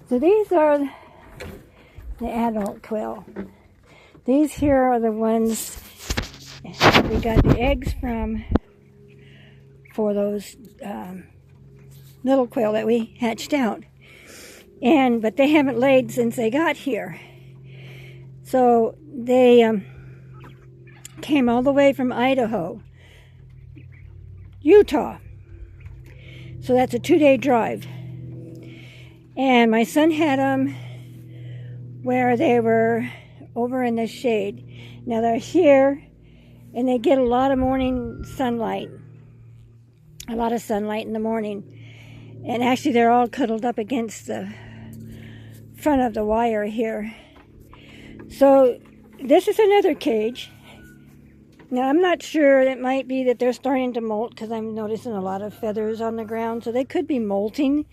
So these are the adult quail. These here are the ones we got the eggs from for those little quail that we hatched out. But they haven't laid since they got here. So they came all the way from Idaho, Utah. So that's a 2-day drive. And my son had them where they were over in the shade. Now they're here and they get a lot of morning sunlight. A lot of sunlight in the morning. And actually they're all cuddled up against the front of the wire here. So this is another cage. Now I'm not sure, it might be that they're starting to molt because I'm noticing a lot of feathers on the ground. So they could be molting,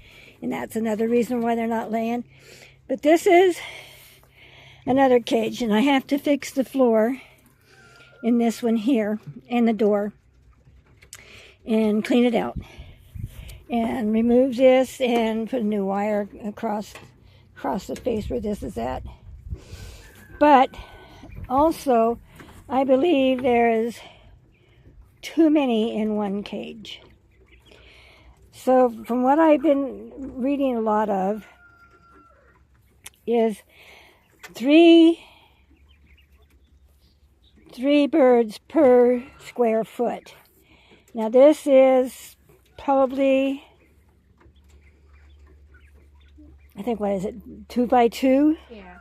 and that's another reason why they're not laying. But this is another cage, and I have to fix the floor in this one here and the door and clean it out and remove this and put a new wire across the space where this is at. But also I believe there is too many in one cage. So from what I've been reading a lot of is three birds per square foot. Now this is probably, I think, what is it, 2 by 2? Yeah.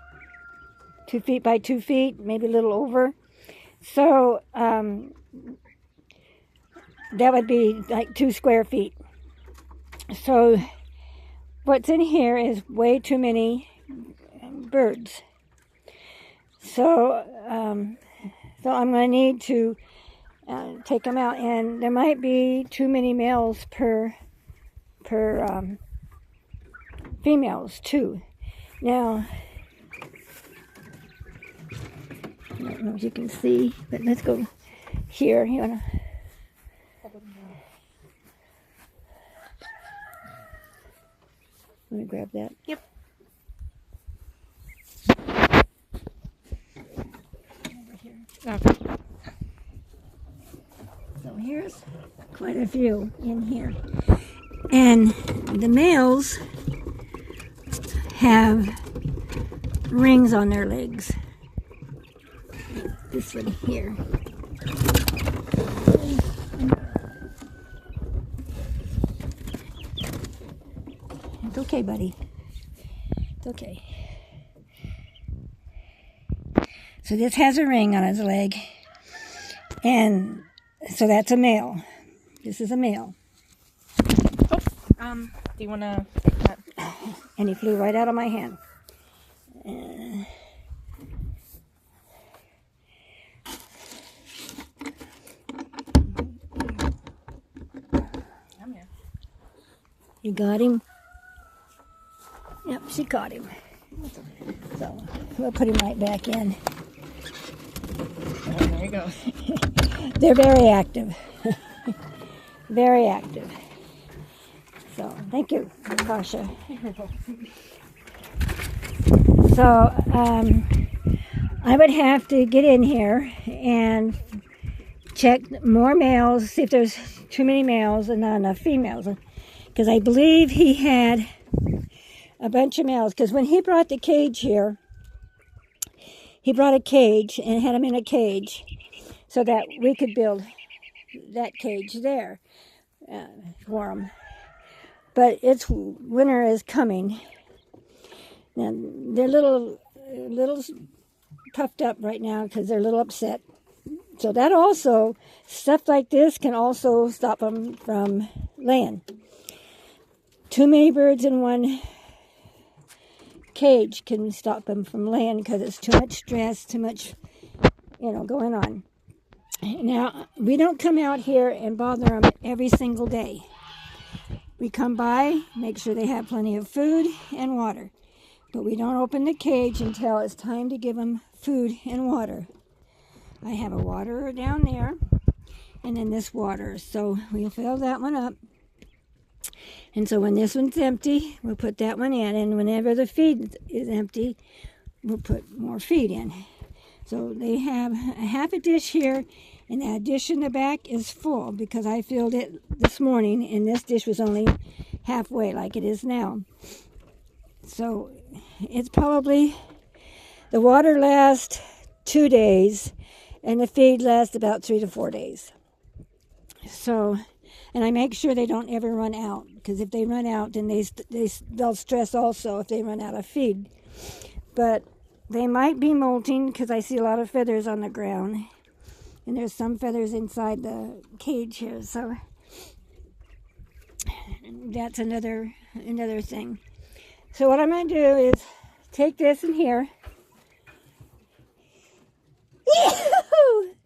2 feet by 2 feet, maybe a little over. So that would be like 2 square feet. So what's in here is way too many birds. So I'm going to need to take them out, and there might be too many males per females too. Now, I don't know if you can see, but let's go here. You wanna? Want to grab that? Yep. Over here. Okay. So here's quite a few in here. And the males have rings on their legs. This one here. It's okay, buddy. It's okay. So this has a ring on his leg. And so that's a male. This is a male. Oh, do you want to... And he flew right out of my hand. You got him? Yep, she caught him. So we'll put him right back in. Oh, there you go. They're very active. Very active. So thank you, Kasha. So I would have to get in here and check more males, see if there's too many males and not enough females. Because I believe he had a bunch of males. Because when he brought the cage here, he brought a cage and had them in a cage so that we could build that cage there for them. But winter is coming. And they're little puffed up right now because they're a little upset. So that also, stuff like this can also stop them from laying. Too many birds in one cage can stop them from laying because it's too much stress, too much, going on. Now, we don't come out here and bother them every single day. We come by, make sure they have plenty of food and water. But we don't open the cage until it's time to give them food and water. I have a waterer down there, and then this water. So we'll fill that one up. And so when this one's empty, we'll put that one in. And whenever the feed is empty, we'll put more feed in. So they have a half a dish here, and that dish in the back is full because I filled it this morning, and this dish was only halfway like it is now. So it's probably, the water lasts 2 days, and the feed lasts about 3 to 4 days. So, and I make sure they don't ever run out, because if they run out, then they'll stress also if they run out of feed. But they might be molting because I see a lot of feathers on the ground, and there's some feathers inside the cage here. So that's another thing. So what I'm going to do is take this in here.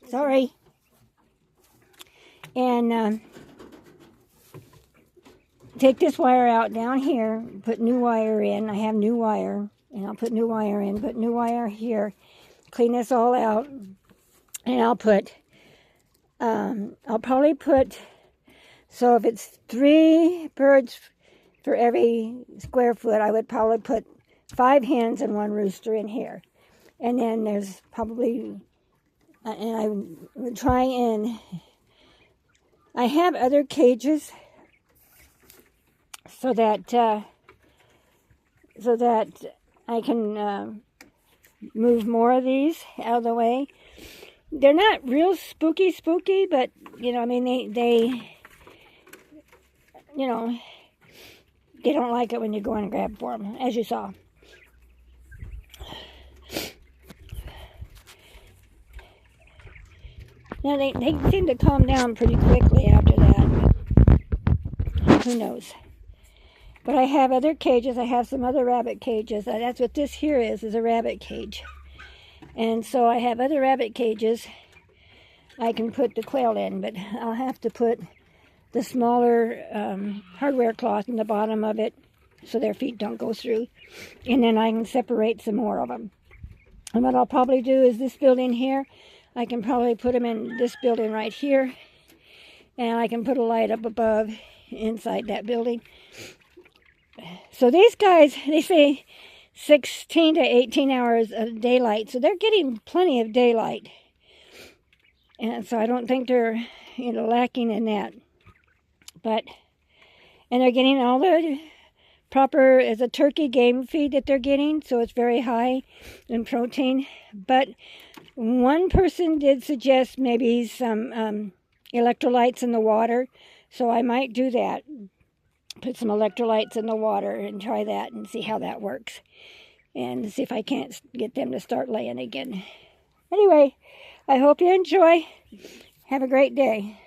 Sorry. And take this wire out down here, put new wire in. I have new wire, and I'll put new wire in, put new wire here, clean this all out, and I'll probably put, so if it's 3 birds for every square foot, I would probably put 5 hens and 1 rooster in here. And then there's probably, and I would try and, I have other cages so that I can move more of these out of the way. They're not real spooky, but you know, I mean, they you know, they don't like it when you go in and grab for them, as you saw. Now, they seem to calm down pretty quickly after that. Who knows? But I have other cages. I have some other rabbit cages. That's what this here is a rabbit cage. And so I have other rabbit cages I can put the quail in, but I'll have to put the smaller hardware cloth in the bottom of it so their feet don't go through. And then I can separate some more of them. And what I'll probably do is this building here, I can probably put them in this building right here, and I can put a light up above inside that building. So these guys, they say 16 to 18 hours of daylight, so they're getting plenty of daylight. And so I don't think they're, you know, lacking in that. But, and they're getting all the proper, as a turkey game feed that they're getting, so it's very high in protein. But one person did suggest maybe some electrolytes in the water, so I might do that. Put some electrolytes in the water and try that and see how that works. And see if I can't get them to start laying again. Anyway, I hope you enjoy. Have a great day.